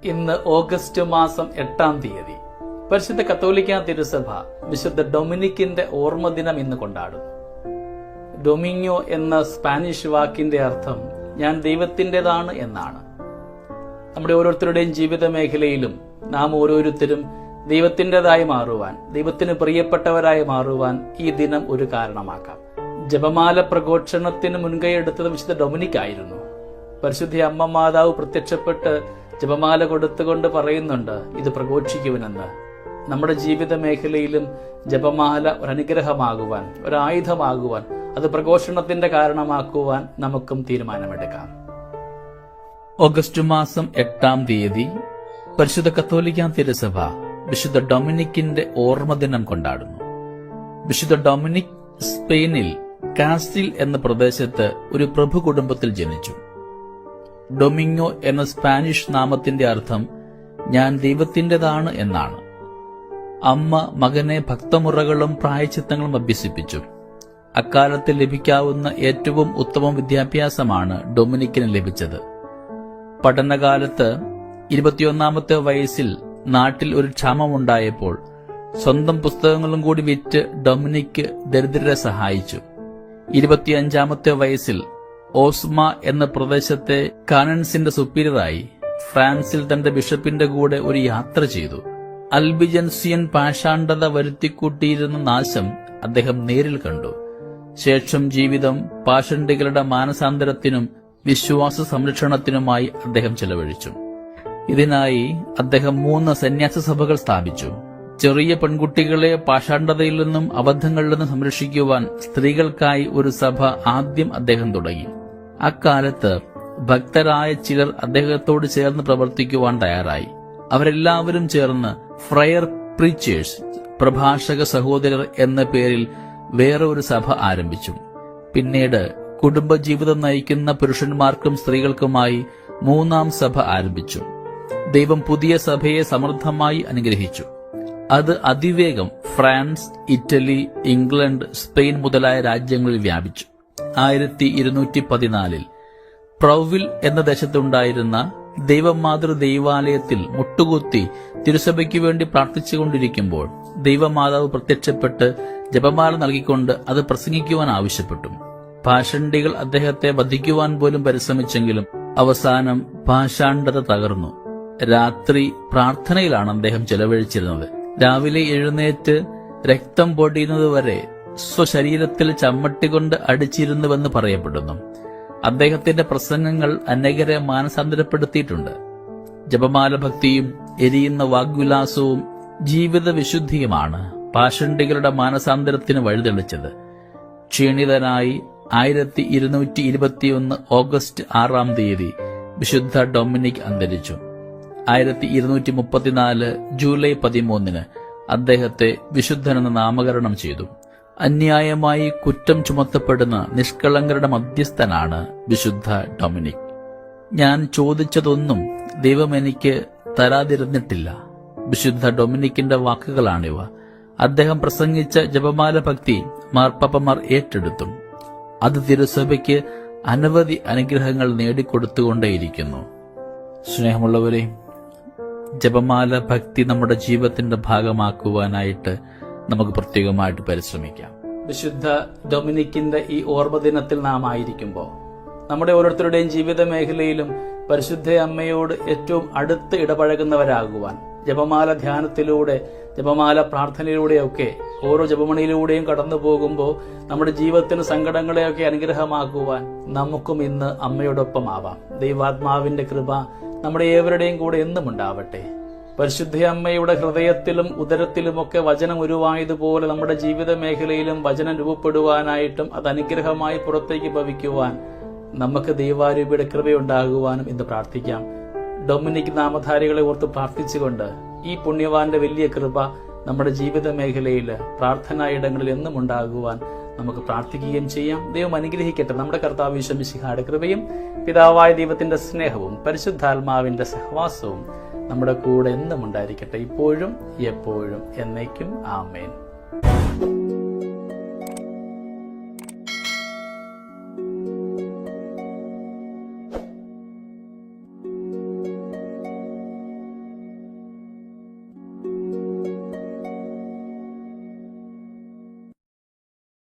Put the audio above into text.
ഇന്ന് ഓഗസ്റ്റ് മാസം 8-ാം തീയതി പരിശുദ്ധ കത്തോലിക്ക തിരുസഭ വിശുദ്ധ ഡൊമിനിക്കിന്റെ ഓർമ്മദിനം ഇന്ന് കൊണ്ടാടുന്നു. ഡൊമിഞ്ഞോ എന്ന സ്പാനിഷ് വാക്കിന്റെ അർത്ഥം ഞാൻ ദൈവത്തിൻ്റെതാണ് എന്നാണ്. നമ്മുടെ ഓരോരുത്തരുടെയും ജീവിത മേഖലയിലും നാം ഓരോരുത്തരും ദൈവത്തിൻ്റെതായി മാറുവാൻ, ദൈവത്തിന് പ്രിയപ്പെട്ടവരായി മാറുവാൻ ഈ ദിനം ഒരു കാരണമാക്കാം. ജപമാല പ്രഘോഷണത്തിന് മുൻകൈ എടുത്തത് വിശുദ്ധ ഡൊമിനിക് ആയിരുന്നു. പരിശുദ്ധ അമ്മ മാതാവ് പ്രത്യക്ഷപ്പെട്ട് ജപമാല കൊടുത്തുകൊണ്ട് പറയുന്നുണ്ട്, ഇത് പ്രഘോഷിക്കുവനെന്ന്. നമ്മുടെ ജീവിത മേഖലയിലും ജപമാല ഒരനുഗ്രഹമാകുവാൻ, ഒരായുധമാകുവാൻ, അത് പ്രഘോഷണത്തിന്റെ കാരണമാക്കുവാൻ നമുക്കും തീരുമാനമെടുക്കാം. ഓഗസ്റ്റ് മാസം 8-ാം തീയതി പരിശുദ്ധ കത്തോലിക്ക തിരുസഭ വിശുദ്ധ ഡൊമിനിക്കിന്റെ ഓർമ്മദിനം കൊണ്ടാടുന്നു. വിശുദ്ധ ഡൊമിനിക് സ്പെയിനിൽ കാസ്റ്റിൽ എന്ന പ്രദേശത്ത് ഒരു പ്രഭു കുടുംബത്തിൽ ജനിച്ചു. ഡൊമിഞ്ഞോ എന്ന സ്പാനിഷ് നാമത്തിന്റെ അർത്ഥം ഞാൻ ദൈവത്തിൻ്റെതാണ് എന്നാണ്. അമ്മ മകനെ ഭക്തമുറകളും പ്രായച്ചിത്തങ്ങളും അഭ്യസിപ്പിച്ചു. അക്കാലത്ത് ലഭിക്കാവുന്ന ഏറ്റവും ഉത്തമ വിദ്യാഭ്യാസമാണ് ഡൊമിനിക്കിന് ലഭിച്ചത്. പഠനകാലത്ത് 21-ാമത്തെ വയസ്സിൽ നാട്ടിൽ ഒരു ക്ഷാമമുണ്ടായപ്പോൾ സ്വന്തം പുസ്തകങ്ങളും കൂടി വിറ്റ് ഡൊമിനിക്ക് ദരിദ്രരെ സഹായിച്ചു. 25-ാമത്തെ വയസ്സിൽ ഓസ്മ എന്ന പ്രദേശത്തെ കാനൻസിന്റെ സുപ്പീരിയറായി ഫ്രാൻസിൽ തന്റെ ബിഷപ്പിന്റെ കൂടെ ഒരു യാത്ര ചെയ്തു. അൽബിജൻസിയൻ പാഷാണ്ഡത വരുത്തിക്കൂട്ടിയിരുന്ന നാശം അദ്ദേഹം നേരിൽ കണ്ടു. ശേഷം ജീവിതം പാഷണ്ഡികളുടെ മാനസാന്തരത്തിനും വിശ്വാസ സംരക്ഷണത്തിനുമായി അദ്ദേഹം ചെലവഴിച്ചു. ഇതിനായി അദ്ദേഹം 3 സന്യാസ സഭകൾ സ്ഥാപിച്ചു. ചെറിയ പെൺകുട്ടികളെ പാഷാണ്ഡതയിൽ നിന്നും അബദ്ധങ്ങളിൽ നിന്നും സംരക്ഷിക്കുവാൻ സ്ത്രീകൾക്കായി ഒരു സഭ ആദ്യം അദ്ദേഹം തുടങ്ങി. അക്കാലത്ത് ഭക്തരായ ചിലർ അദ്ദേഹത്തോട് ചേർന്ന് പ്രവർത്തിക്കുവാൻ തയ്യാറായി. അവരെല്ലാവരും ചേർന്ന് ഫ്രയർ പ്രീച്ചേഴ്സ്, പ്രഭാഷക സഹോദരർ എന്ന പേരിൽ വേറെ ഒരു സഭ ആരംഭിച്ചു. പിന്നീട് കുടുംബജീവിതം നയിക്കുന്ന പുരുഷന്മാർക്കും സ്ത്രീകൾക്കുമായി 3-ാം സഭ ആരംഭിച്ചു. ദൈവം പുതിയ സഭയെ സമൃദ്ധമായി അനുഗ്രഹിച്ചു. അത് അതിവേഗം ഫ്രാൻസ്, ഇറ്റലി, ഇംഗ്ലണ്ട്, സ്പെയിൻ മുതലായ രാജ്യങ്ങളിൽ വ്യാപിച്ചു. 1214 പ്രൗവിൽ എന്ന ദേശത്തുണ്ടായിരുന്ന ദൈവമാതൃ ദൈവാലയത്തിൽ മുട്ടുകുത്തി തിരുസഭയ്ക്കു വേണ്ടി പ്രാർത്ഥിച്ചുകൊണ്ടിരിക്കുമ്പോൾ ദൈവമാതാവ് പ്രത്യക്ഷപ്പെട്ട് ജപമാല നൽകിക്കൊണ്ട് അത് പ്രസംഗിക്കുവാൻ ആവശ്യപ്പെട്ടു. പാഷണ്ഡികൾ അദ്ദേഹത്തെ വധിക്കുവാൻ പോലും പരിശ്രമിച്ചെങ്കിലും അവസാനം പാഷാണ്ഡത തകർന്നു. രാത്രി പ്രാർത്ഥനയിലാണ് അദ്ദേഹം ചെലവഴിച്ചിരുന്നത്. രാവിലെ എഴുന്നേറ്റ് രക്തം പൊടിയുന്നതുവരെ സ്വശരീരത്തിൽ ചമ്മട്ടികൊണ്ട് അടിച്ചിരുന്നുവെന്ന് പറയപ്പെടുന്നു. അദ്ദേഹത്തിന്റെ പ്രസംഗങ്ങൾ അനേകരെ മാനസാന്തരപ്പെടുത്തിയിട്ടുണ്ട്. ജപമാല ഭക്തിയും എരിയുന്ന വാഗ്വിലാസവും ജീവിത വിശുദ്ധിയുമാണ് പാഷണ്ഡികളുടെ മാനസാന്തരത്തിന് വഴിതെളിച്ചത്. ക്ഷീണിതനായി 1221 ഓഗസ്റ്റ് 6-ാം തീയതി വിശുദ്ധ ഡൊമിനിക് അന്തരിച്ചു. 1234 ജൂലൈ 13 അദ്ദേഹത്തെ വിശുദ്ധനെന്ന് നാമകരണം ചെയ്തു. അന്യായമായി കുറ്റം ചുമത്തപ്പെടുന്ന നിഷ്കളങ്കരുടെ മധ്യസ്ഥനാണ് വിശുദ്ധ ഡൊമിനിക്. ഞാൻ ചോദിച്ചതൊന്നും ദൈവം എനിക്ക് തരാതിരുന്നിട്ടില്ല. വിശുദ്ധ ഡൊമിനിക്കിന്റെ വാക്കുകളാണിവ. അദ്ദേഹം പ്രസംഗിച്ച ജപമാല ഭക്തി മാർപ്പാപ്പമാർ ഏറ്റെടുത്തു. അത് തിരുസഭയ്ക്ക് അനവധി അനുഗ്രഹങ്ങൾ നേടിക്കൊടുത്തുകൊണ്ടേയിരിക്കുന്നു. സ്നേഹമുള്ളവരെ, ജപമാല ഭക്തി നമ്മുടെ ജീവിതത്തിന്റെ ഭാഗമാക്കുവാനായിട്ട് നമുക്ക് പ്രത്യേകമായിട്ട് പരിശ്രമിക്കാം. വിശുദ്ധ ഡൊമിനിക്കിന്റെ ഈ ഓർമ്മദിനത്തിൽ നാം ആയിരിക്കുമ്പോൾ നമ്മുടെ ഓരോരുത്തരുടെയും ജീവിത മേഖലയിലും പരിശുദ്ധ അമ്മയോട് ഏറ്റവും അടുത്ത് ഇടപഴകുന്നവരാകുവാൻ, ജപമാല ധ്യാനത്തിലൂടെ, ജപമാല പ്രാർത്ഥനയിലൂടെയൊക്കെ ഓരോ ജപമണിയിലൂടെയും കടന്നു പോകുമ്പോൾ നമ്മുടെ ജീവിതത്തിന് സങ്കടങ്ങളെയൊക്കെ അനുഗ്രഹമാക്കുവാൻ നമുക്കും ഇന്ന് അമ്മയോടൊപ്പം ആവാം. ദൈവാത്മാവിന്റെ കൃപ നമ്മുടെ ഏവരുടെയും കൂടെ എന്നും ഉണ്ടാവട്ടെ. പരിശുദ്ധ അമ്മയുടെ ഹൃദയത്തിലും ഉദരത്തിലുമൊക്കെ വചനം ഉരുവായതുപോലെ നമ്മുടെ ജീവിത മേഖലയിലും വചനം രൂപപ്പെടുവാനായിട്ടും അത് അനുഗ്രഹമായി പുറത്തേക്ക് ഭവിക്കുവാൻ നമുക്ക് ദൈവാരൂപിയുടെ കൃപയുണ്ടാകുവാനും ഇന്ന് പ്രാർത്ഥിക്കാം. ഡൊമിനിക് നാമധാരികളെ ഓർത്ത് പ്രാർത്ഥിച്ചുകൊണ്ട് ഈ പുണ്യവാന്റെ വലിയ കൃപ നമ്മുടെ ജീവിത മേഖലയിൽ പ്രാർത്ഥനായിടങ്ങളിൽ എന്നും ഉണ്ടാകുവാൻ നമുക്ക് പ്രാർത്ഥിക്കുകയും ചെയ്യാം. ദൈവം അനുഗ്രഹിക്കട്ടെ. നമ്മുടെ കർത്താവ് ഈശോ മിശിഹായുടെ കൃപയും പിതാവായ ദൈവത്തിന്റെ സ്നേഹവും പരിശുദ്ധാത്മാവിന്റെ സഹവാസവും നമ്മുടെ കൂടെ എന്നും ഉണ്ടായിരിക്കട്ടെ, ഇപ്പോഴും എപ്പോഴും എന്നേക്കും. ആമേൻ.